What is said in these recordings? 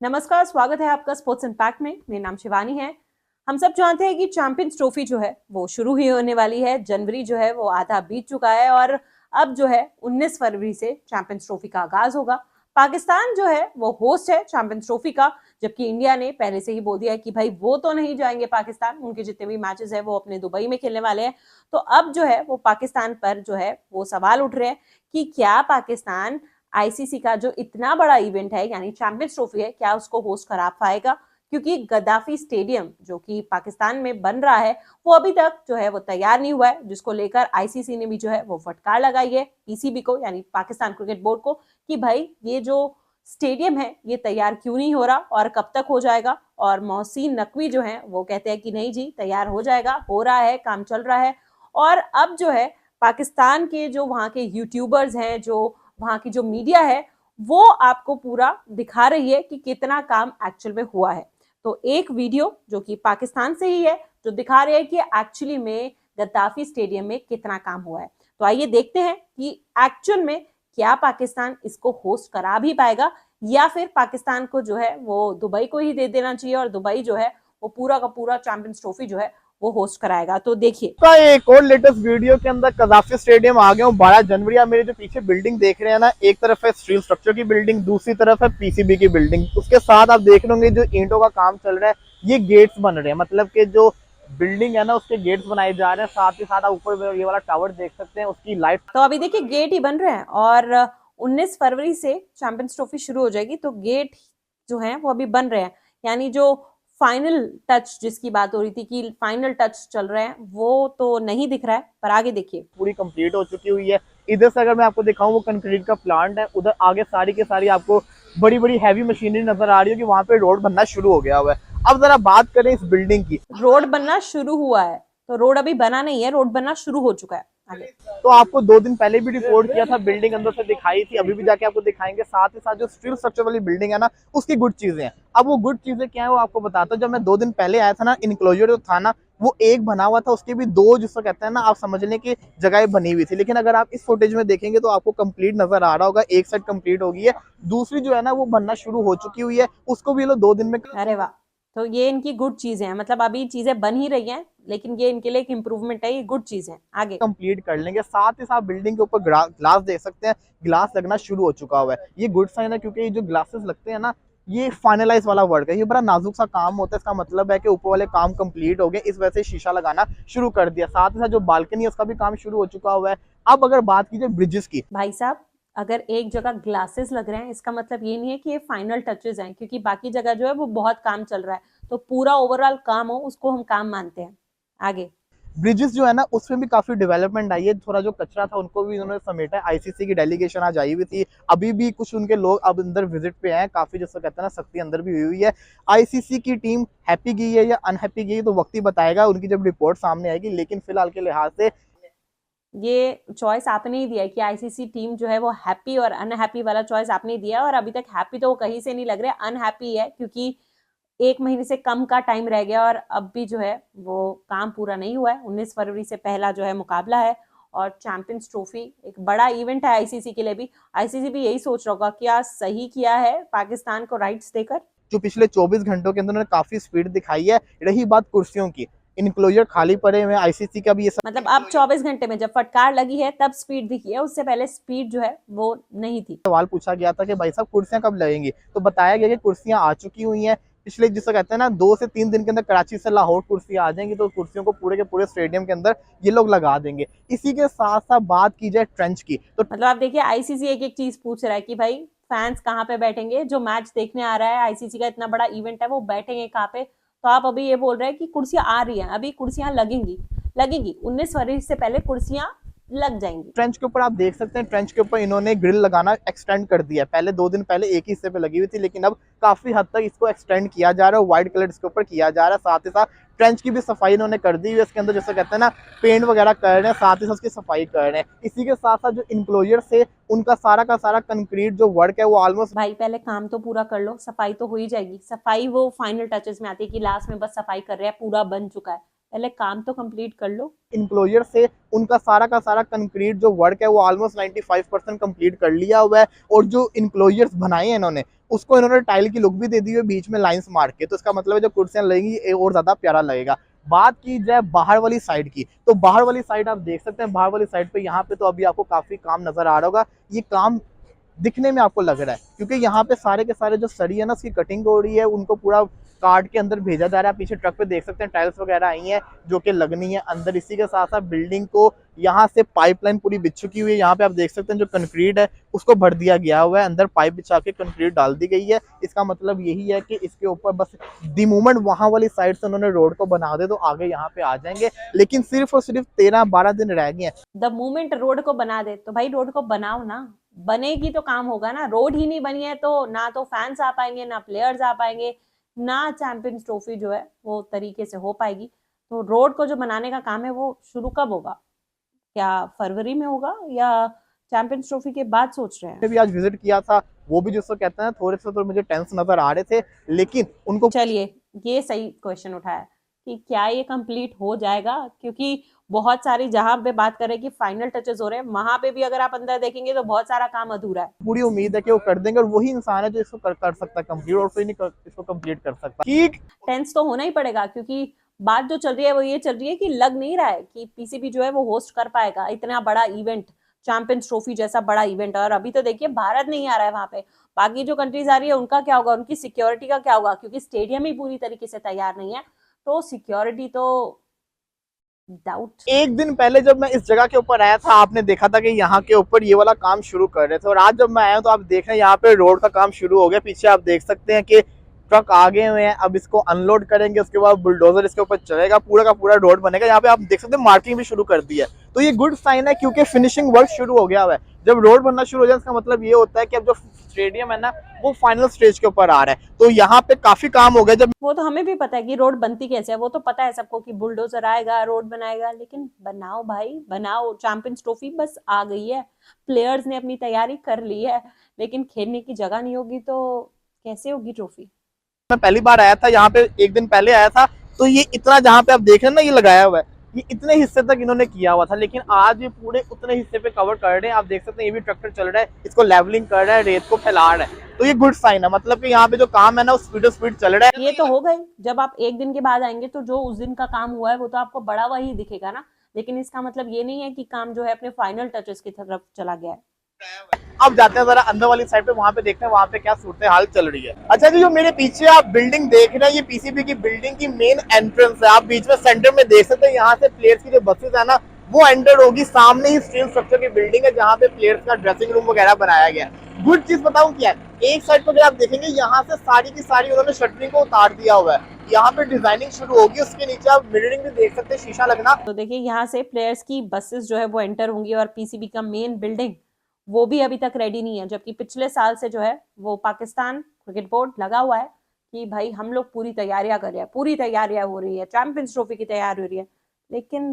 नमस्कार, स्वागत है आपका स्पोर्ट्स इम्पैक्ट में। मेरा नाम शिवानी है। हम सब जानते हैं कि चैंपियंस ट्रॉफी जो है वो शुरू ही होने वाली है। जनवरी जो है वो आधा बीत चुका है और अब जो है 19 फरवरी से चैंपियंस ट्रॉफी का आगाज होगा। पाकिस्तान जो है वो होस्ट है चैंपियंस ट्रॉफी का, जबकि इंडिया ने पहले से ही बोल दिया है कि भाई वो तो नहीं जाएंगे पाकिस्तान, उनके जितने भी मैचेस है वो अपने दुबई में खेलने वाले हैं। तो अब जो है वो पाकिस्तान पर जो है वो सवाल उठ रहे हैं कि क्या पाकिस्तान आईसीसी का जो इतना बड़ा इवेंट है यानी चैंपियंस ट्रॉफी है, क्या उसको होस्ट करा पाएगा? क्योंकि गद्दाफी स्टेडियम जो कि पाकिस्तान में बन रहा है वो अभी तक जो है वो तैयार नहीं हुआ है, जिसको लेकर आईसीसी ने भी जो है वो फटकार लगाई है पीसीबी को यानी पाकिस्तान क्रिकेट बोर्ड को कि भाई ये जो स्टेडियम है ये तैयार क्यों नहीं हो रहा और कब तक हो जाएगा। और मोहसिन नकवी जो है वो कहते हैं कि नहीं जी, तैयार हो जाएगा, हो रहा है, काम चल रहा है। और अब जो है पाकिस्तान के जो वहां के यूट्यूबर्स हैं, जो वहां की जो मीडिया है, वो आपको पूरा दिखा रही है कि कितना काम एक्चुअल में हुआ है। तो एक वीडियो जो कि पाकिस्तान से ही है जो दिखा रहे हैं कि एक्चुअली में गद्दाफी स्टेडियम में कितना काम हुआ है। तो आइए देखते हैं कि एक्चुअल में क्या पाकिस्तान इसको होस्ट करा भी पाएगा या फिर पाकिस्तान को जो है वो दुबई को ही दे देना चाहिए और दुबई जो है वो पूरा का पूरा चैंपियंस ट्रॉफी जो है वो होस्ट कराएगा। तो देखिए का एक और लेटेस्ट वीडियो के अंदर गद्दाफी स्टेडियम आ गया हूँ 12 जनवरी। आप मेरे जो पीछे बिल्डिंग देख रहे हैं ना, एक तरफ है स्टील स्ट्रक्चर की बिल्डिंग, दूसरी तरफ है पीसीबी की बिल्डिंग। उसके साथ आप देख रहे होंगे जो ईंटों का काम चल रहा है, ये गेट्स बन रहे हैं, मतलब कि जो बिल्डिंग है ना उसके गेट्स बनाए जा रहे हैं। साथ ही साथ आप ऊपर ये वाला टावर देख सकते हैं, उसकी लाइट। तो अभी देखिए गेट ही बन रहे हैं और 19 फरवरी से चैंपियंस ट्रॉफी शुरू हो जाएगी। तो गेट जो है वो अभी बन रहे हैं, यानी जो फाइनल टच जिसकी बात हो रही थी कि फाइनल टच चल रहे हैं वो तो नहीं दिख रहा है, पर आगे देखिए पूरी कंप्लीट हो चुकी हुई है। इधर से अगर मैं आपको दिखाऊं वो कंक्रीट का प्लांट है, उधर आगे सारी की सारी आपको बड़ी बड़ी हैवी मशीनरी नजर आ रही है कि वहां पे रोड बनना शुरू हो गया हुआ है। अब जरा बात करें इस बिल्डिंग की। रोड बनना शुरू हुआ है, तो रोड अभी बना नहीं है, रोड बनना शुरू हो चुका है। आगे तो आपको 2 दिन पहले भी रिपोर्ट किया था, बिल्डिंग अंदर से दिखाई थी, अभी भी जाके आपको दिखाएंगे। साथ ही साथ जो स्टील स्ट्रक्चर वाली बिल्डिंग है ना, उसकी गुड चीजें हैं। अब वो गुड चीजें क्या है वो आपको बताता हूँ। जब मैं 2 दिन पहले आया था ना, इनक्लोजर जो था ना वो एक बना हुआ था, उसके भी 2 जिसको कहते हैं ना आप समझ लें कि जगह बनी हुई थी। लेकिन अगर आप इस फुटेज में देखेंगे तो आपको कंप्लीट नजर आ रहा होगा, एक साइड कंप्लीट हो गई है, दूसरी जो है ना वो बनना शुरू हो चुकी हुई है, उसको भी ये लोग 2 दिन में। अरे वाह, तो ये इनकी गुड चीजें हैं, मतलब अभी चीजें बन ही रही हैं लेकिन ये इनके लिए एक इम्प्रूवमेंट है, ये गुड चीज है। आगे कंप्लीट कर लेंगे। साथ ही साथ बिल्डिंग के ऊपर ग्लास देख सकते हैं, ग्लास लगना शुरू हो चुका हुआ है। ये गुड साइन है क्योंकि ये जो ग्लासेस लगते हैं ना, ये फाइनलाइज वाला वर्क है, ये बड़ा नाजुक सा काम होता है। इसका मतलब है कि ऊपर वाले काम कंप्लीट हो गए, इस वजह से शीशा लगाना शुरू कर दिया। साथ ही साथ जो बालकनी है उसका भी काम शुरू हो चुका हुआ है। अब अगर बात कीजिए ब्रिजेस की, भाई साहब, अगर एक जगह ग्लासेस लग रहे हैं इसका मतलब ये नहीं है कि ये फाइनल टचेस हैं, क्योंकि बाकी जगह जो है वो बहुत काम चल रहा है। तो पूरा ओवरऑल काम हो उसको हम काम मानते हैं। आगे ब्रिजेस जो है ना उसमें भी काफी डेवलपमेंट आई है। थोड़ा जो कचरा था उनको भी उन्होंने समेटा है। आईसीसी की डेलीगेशन आज आई हुई थी, अभी भी कुछ उनके लोग अब अंदर विजिट पे हैं। काफी जैसे कहते हैं ना सख्ती अंदर भी हुई हुई है। आईसीसी की टीम हैप्पी गई है या अनहैप्पी गई तो वक्त ही बताएगा, उनकी जब रिपोर्ट सामने आएगी। लेकिन फिलहाल के लिहाज से ये चॉइस आपने ही दिया है कि आईसीसी टीम जो है वो हैप्पी और अनहैप्पी वाला चॉइस आपने ही दिया, और अभी तक हैप्पी तो वो कहीं से नहीं लग रहा है, अनहैप्पी है, क्योंकि 1 महीने से कम का टाइम रह गया और अब भी जो है वो काम पूरा नहीं हुआ है। 19 फरवरी से पहला जो है मुकाबला है और चैंपियंस ट्रॉफी एक बड़ा इवेंट है आईसीसी के लिए भी। आईसीसी भी यही सोच रहा होगा क्या सही किया है पाकिस्तान को राइट्स देकर। जो पिछले 24 घंटों के अंदर उन्होंने काफी स्पीड दिखाई है। रही बात कुर्सियों की, इनक्लोजर खाली पड़े हुए आईसीसी का भी ये मतलब अब 24 घंटे में जब फटकार लगी है तब स्पीड दिखी है, उससे पहले स्पीड जो है वो नहीं थी। सवाल पूछा गया था कि भाई साहब कुर्सियां कब लगेंगी, तो बताया गया कि कुर्सियां आ चुकी हुई हैं। पिछले जिसे कहते हैं ना 2 से 3 दिन के अंदर कराची से लाहौर कुर्सियां आ जाएंगी, तो कुर्सियों को पूरे के पूरे स्टेडियम के अंदर ये लोग लगा देंगे। इसी के साथ साथ बात की जाए ट्रेंच की, तो मतलब आप देखिए आईसीसी एक एक चीज पूछ रहा है कि भाई फैंस कहाँ पे बैठेंगे, जो मैच देखने आ रहा है, आईसीसी का इतना बड़ा इवेंट है, वो बैठेंगे कहाँ पे। तो आप अभी ये बोल रहे हैं कि कुर्सियां आ रही हैं, अभी कुर्सियां लगेंगी, लगेंगी 19 फरवरी से पहले कुर्सियां लग जाएंगी। ट्रेंच के ऊपर आप देख सकते हैं, ट्रेंच के ऊपर इन्होंने ग्रिल लगाना एक्सटेंड कर दिया है। पहले 2 दिन पहले एक ही हिस्से पे लगी हुई थी, लेकिन अब काफी हद तक इसको एक्सटेंड किया जा रहा है, व्हाइट कलर इसके ऊपर किया जा रहा है। साथ ही साथ ट्रेंच की भी सफाई इन्होंने कर दी है, इसके अंदर जैसे कहते हैं ना पेंट वगैरह कर रहे हैं, साथ ही साथ उसकी सफाई कर रहे हैं। इसी के साथ साथ जो इंक्लोजर से उनका सारा का सारा कंक्रीट जो वर्क है वो ऑलमोस्ट। भाई पहले काम तो पूरा कर लो, सफाई तो हो ही जाएगी। सफाई वो फाइनल टचेस में आती है कि लास्ट में बस सफाई कर रहे हैं, पूरा बन चुका है, पहले काम तो कंप्लीट कर लो। इंक्लोजर से उनका सारा का सारा कंक्रीट जो वर्क है वो ऑलमोस्ट 95% कंप्लीट कर लिया हुआ है। और जो इंक्लोजर्स बनाए हैं इन्होंने उसको इन्होंने टाइल की लुक भी दे दी है बीच में लाइंस मार के, तो इसका मतलब है जो कुर्सियां लगेंगी ये और ज्यादा प्यारा लगेगा। बात की जाए बाहर वाली साइड की, तो बाहर वाली साइड आप देख सकते हैं, बाहर वाली साइड पे यहाँ पे तो अभी आपको काफी काम नजर आ रहा होगा। ये काम दिखने में आपको लग रहा है क्योंकि यहाँ पे सारे के सारे जो सरी है ना उसकी कटिंग हो रही है, उनको पूरा काट के अंदर भेजा जा रहा है। पीछे ट्रक पे देख सकते हैं टाइल्स वगैरह आई हैं जो कि लगनी है अंदर। इसी के साथ साथ बिल्डिंग को यहाँ से पाइपलाइन पूरी बिछ चुकी हुई है। यहाँ पे आप देख सकते हैं जो कंक्रीट है उसको भर दिया गया हुआ है, अंदर पाइप बिछा के कंक्रीट डाल दी गई है। इसका मतलब यही है कि इसके ऊपर बस दी मोमेंट वहां वाली साइड से उन्होंने रोड को बना दे तो आगे यहाँ पे आ जाएंगे, लेकिन सिर्फ और सिर्फ 13-12 दिन रह गए हैं। द मोमेंट रोड को बना दे तो भाई रोड को बनाओ ना, बनेगी तो काम होगा ना। रोड ही नहीं बनी है तो ना तो फैंस आ पाएंगे, ना प्लेयर्स आ पाएंगे, ना चैंपियंस ट्रॉफी जो है वो तरीके से हो पाएगी। तो रोड को जो बनाने का काम है वो शुरू कब होगा? क्या फरवरी में होगा या चैंपियंस ट्रॉफी के बाद सोच रहे हैं? भी आज विजिट किया था, वो भी जिसको कहते हैं थोड़े से तो मुझे टेंस नजर आ रहे थे, लेकिन उनको चलिए, ये सही क्वेश्चन उठाया कि क्या ये कंप्लीट हो जाएगा, क्योंकि बहुत सारी जहां पे बात करें कि फाइनल टचेस हो रहे हैं वहां पे भी अगर आप अंदर देखेंगे तो बहुत सारा काम अधूरा है। पूरी उम्मीद है कि वो कर देंगे और वही इंसान है जो इसको कर सकता है कंप्लीट, और कोई नहीं इसको कंप्लीट कर सकता। ठीक, टेंस तो होना ही पड़ेगा क्योंकि बात जो चल रही है वो ये चल रही है कि लग नहीं रहा है कि पीसीबी जो है वो होस्ट कर पाएगा इतना बड़ा इवेंट, चैंपियंस ट्रॉफी जैसा बड़ा इवेंट। और अभी तो देखिए भारत नहीं आ रहा है वहां पे, बाकी जो कंट्रीज आ रही है उनका क्या होगा, उनकी सिक्योरिटी का क्या होगा, क्योंकि स्टेडियम ही पूरी तरीके से तैयार नहीं है। तो सिक्योरिटी तो डाउट। एक दिन पहले जब मैं इस जगह के ऊपर आया था आपने देखा था कि यहाँ के ऊपर ये वाला काम शुरू कर रहे थे, और आज जब मैं आया तो आप देख रहे हैं यहाँ पे रोड का काम शुरू हो गया। पीछे आप देख सकते हैं कि ट्रक आगे हुए हैं, अब इसको अनलोड करेंगे, उसके बाद बुलडोजर इसके ऊपर चलेगा, पूरा का पूरा रोड बनेगा। यहाँ पे आप देख सकते हैं मार्किंग भी शुरू कर दी है, तो ये गुड साइन है क्योंकि फिनिशिंग वर्क शुरू हो गया हुआ है। जब रोड बनना शुरू हो जाए इसका मतलब ये होता है कि अब जो स्टेडियम है ना वो फाइनल स्टेज के ऊपर आ रहा है, तो यहाँ पे काफी काम हो गया। जब वो तो हमें भी पता है कि रोड बनती कैसे है, वो तो पता है सबको कि बुलडोजर आएगा रोड बनाएगा, लेकिन बनाओ भाई बनाओ। चैंपियंस ट्रॉफी बस आ गई है, प्लेयर्स ने अपनी तैयारी कर ली है, लेकिन खेलने की जगह नहीं होगी तो कैसे होगी ट्रॉफी? मैं पहली बार आया था यहाँ पे, एक दिन पहले आया था, तो ये इतना जहाँ पे आप देख रहे हैं ना ये लगाया हुआ है, ये इतने हिस्से तक इन्होंने किया हुआ था, लेकिन आज ये पूरे उतने हिस्से पे कवर कर रहे हैं। आप देख सकते हैं ये भी ट्रैक्टर चल रहा है, इसको लेवलिंग कर रहा है, रेत को फैला रहा है, तो ये गुड साइन है। मतलब कि यहाँ पे जो काम है ना वो स्पीड चल रहा है। ये तो हो गई, जब आप एक दिन के बाद आएंगे तो जो उस दिन का काम हुआ है वो तो आपको बड़ा हुआ ही दिखेगा ना, लेकिन इसका मतलब ये नहीं है कि काम जो है अपने फाइनल टचेस की तरफ चला गया है। अब जाते हैं जरा अंदर वाली साइड पे, वहां पे देखते हैं वहां पे क्या सूरत हाल चल रही है। अच्छा जी, जो मेरे पीछे आप बिल्डिंग देख रहे हैं ये पीसीबी की बिल्डिंग की मेन एंट्रेंस है। आप बीच में सेंटर में देख सकते हैं, यहाँ से प्लेयर्स की जो बसेस है ना वो एंटर होगी। सामने ही स्टील स्ट्रक्चर की बिल्डिंग है जहाँ पे प्लेयर्स का ड्रेसिंग रूम वगैरह बनाया गया है। गुड चीज बताऊं क्या है, एक साइड पर अगर आप देखेंगे यहाँ से सारी की सारी उन्होंने शटरिंग को उतार दिया हुआ है, यहाँ पे डिजाइनिंग शुरू होगी। उसके नीचे आप मिररिंग भी देख सकते हैं, शीशा लगना। तो देखिए यहाँ से प्लेयर्स की बसेस जो है वो एंटर होंगी और पीसीबी का मेन बिल्डिंग वो भी अभी तक रेडी नहीं है, जबकि पिछले साल से जो है वो पाकिस्तान क्रिकेट बोर्ड लगा हुआ है कि भाई हम लोग पूरी तैयारियां कर रहे हैं, पूरी तैयारियां हो रही है, चैंपियंस ट्रॉफी की तैयारी हो रही है। लेकिन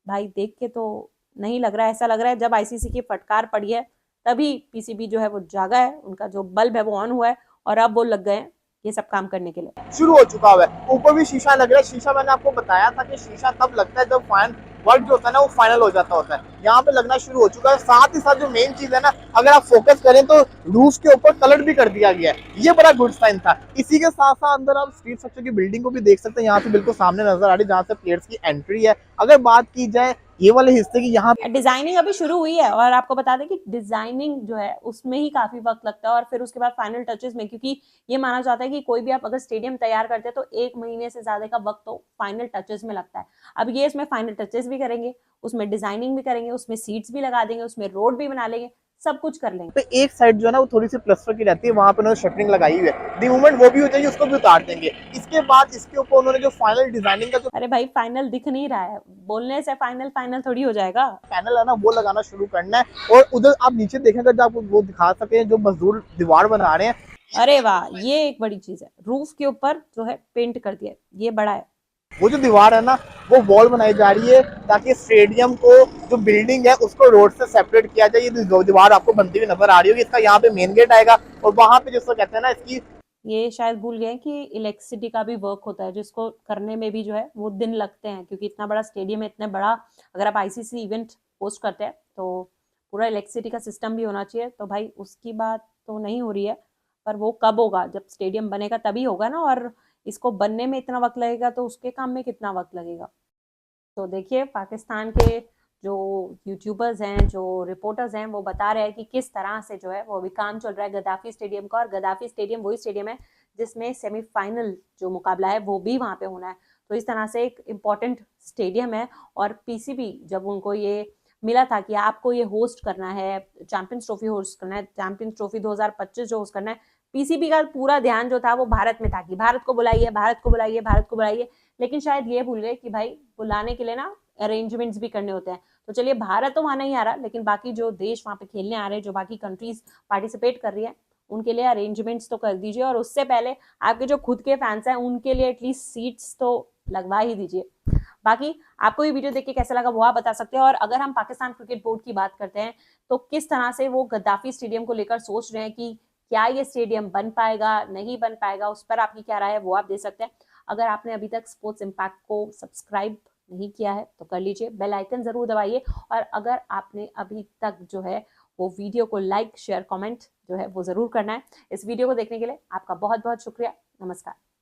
भाई देख के तो नहीं लग रहा है, ऐसा लग रहा है जब आईसीसी की फटकार पड़ी है तभी पीसीबी जो है वो जागा है, उनका जो बल्ब है वो ऑन हुआ है और अब वो लग गए हैं ये सब काम करने के लिए। शुरू हो चुका हुआ है, ऊपर भी शीशा लग रहा है। शीशा मैंने आपको बताया था कि शीशा तब लगता है जब फाइन वर्क जो होता है ना वो फाइनल हो जाता होता है, यहाँ पे लगना शुरू हो चुका है। साथ ही साथ जो मेन चीज है ना, अगर आप फोकस करें तो रूफ के ऊपर कलर भी कर दिया गया है, ये बड़ा गुड साइन था। इसी के साथ साथ अंदर आप स्ट्रीट स्ट्रक्चर की बिल्डिंग को भी देख सकते हैं, यहाँ से बिल्कुल सामने नजर आ रही है जहाँ से प्लेयर्स की एंट्री है। अगर बात की जाए ये वाले हिस्से की, यहाँ डिजाइनिंग अभी शुरू हुई है और आपको बता दें कि डिजाइनिंग जो है उसमें ही काफी वक्त लगता है और फिर उसके बाद फाइनल टचेस में, क्योंकि ये माना जाता है कि कोई भी आप अगर स्टेडियम तैयार करते हैं तो 1 महीने से ज्यादा का वक्त तो फाइनल टचेस में लगता है। अब ये इसमें फाइनल टचेस भी करेंगे, उसमें डिजाइनिंग भी करेंगे, उसमें सीट्स भी लगा देंगे, उसमें रोड भी बना लेंगे, सब कुछ कर लेंगे। पे एक साइड जो है ना वो थोड़ी सी प्लास्टर की रहती है, वहां पे उन्होंने शटरिंग लगाई हुई है। दी मोमेंट वो भी हो जाएगी उसको भी उतार देंगे। इसके बाद इसके ऊपर उन्होंने जो फाइनल डिजाइनिंग का जो अरे भाई फाइनल दिख नहीं रहा है, बोलने से फाइनल फाइनल थोड़ी हो जाएगा। पैनल है ना वो लगाना शुरू करना है। और उधर आप नीचे देखेंगे जब आपको वो दिखा सके जो मजदूर दीवार बना रहे हैं, अरे वाह, ये एक बड़ी चीज है, रूफ के ऊपर जो है पेंट कर दिया है, ये बड़ा है। वो जो दीवार है ना वो वॉल बनाई जा रही है ताकि स्टेडियम को जो बिल्डिंग है उसको रोड से सेपरेट किया जाए। ये जो दीवार आपको बनती हुई नजर आ रही होगी, इसका यहाँ पे मेन गेट आएगा और वहां पे जिसको कहते हैं ना इसकी, ये शायद भूल गए कि इलेक्ट्रिसिटी का भी वर्क होता है जिसको करने में भी जो है वो दिन लगते हैं, क्योंकि इतना बड़ा स्टेडियम है, इतना बड़ा अगर आप आईसीसी इवेंट होस्ट करते हैं तो पूरा इलेक्ट्रिसिटी का सिस्टम भी होना चाहिए। तो भाई उसकी बात तो नहीं हो रही है, पर वो कब होगा, जब स्टेडियम बनेगा तभी होगा ना, और इसको बनने में इतना वक्त लगेगा तो उसके काम में कितना वक्त लगेगा। तो देखिए पाकिस्तान के जो यूट्यूबर्स हैं, जो रिपोर्टर्स हैं, वो बता रहे हैं कि किस तरह से जो है वो अभी काम चल रहा है गद्दाफी स्टेडियम का, और गद्दाफी स्टेडियम वही स्टेडियम है जिसमें सेमीफाइनल जो मुकाबला है वो भी वहां पे होना है। तो इस तरह से एक इम्पॉर्टेंट स्टेडियम है, और पीसीबी जब उनको ये मिला था कि आपको ये होस्ट करना है, चैंपियंस ट्रॉफी होस्ट करना है, चैंपियंस ट्रॉफी 2025 जो होस्ट करना है, पीसीबी का पूरा ध्यान जो था वो भारत में था कि भारत को बुलाइए, भारत को बुलाइए, भारत को बुलाइए। लेकिन शायद ये भूल गए कि भाई बुलाने के लिए ना अरेंजमेंट्स भी करने होते हैं। तो चलिए भारत तो वहां नहीं आ रहा, लेकिन बाकी जो देश वहां पे खेलने आ रहे हैं, जो बाकी कंट्रीज पार्टिसिपेट कर रही है, उनके लिए अरेंजमेंट्स तो कर दीजिए, और उससे पहले आपके जो खुद के फैंस हैं उनके लिए एटलीस्ट सीट्स तो लगवा ही दीजिए। बाकी आपको ये वीडियो देख के कैसा लगा वो आप बता सकते हैं। और अगर हम पाकिस्तान क्रिकेट बोर्ड की बात करते हैं तो किस तरह से वो गद्दाफी स्टेडियम को लेकर सोच रहे हैं कि क्या ये स्टेडियम बन पाएगा नहीं बन पाएगा, उस पर आपकी क्या राय है वो आप दे सकते हैं। अगर आपने अभी तक स्पोर्ट्स इम्पैक्ट को सब्सक्राइब नहीं किया है तो कर लीजिए, बेल आइकन जरूर दबाइए, और अगर आपने अभी तक जो है वो वीडियो को लाइक शेयर कमेंट जो है वो जरूर करना है। इस वीडियो को देखने के लिए आपका बहुत बहुत शुक्रिया। नमस्कार।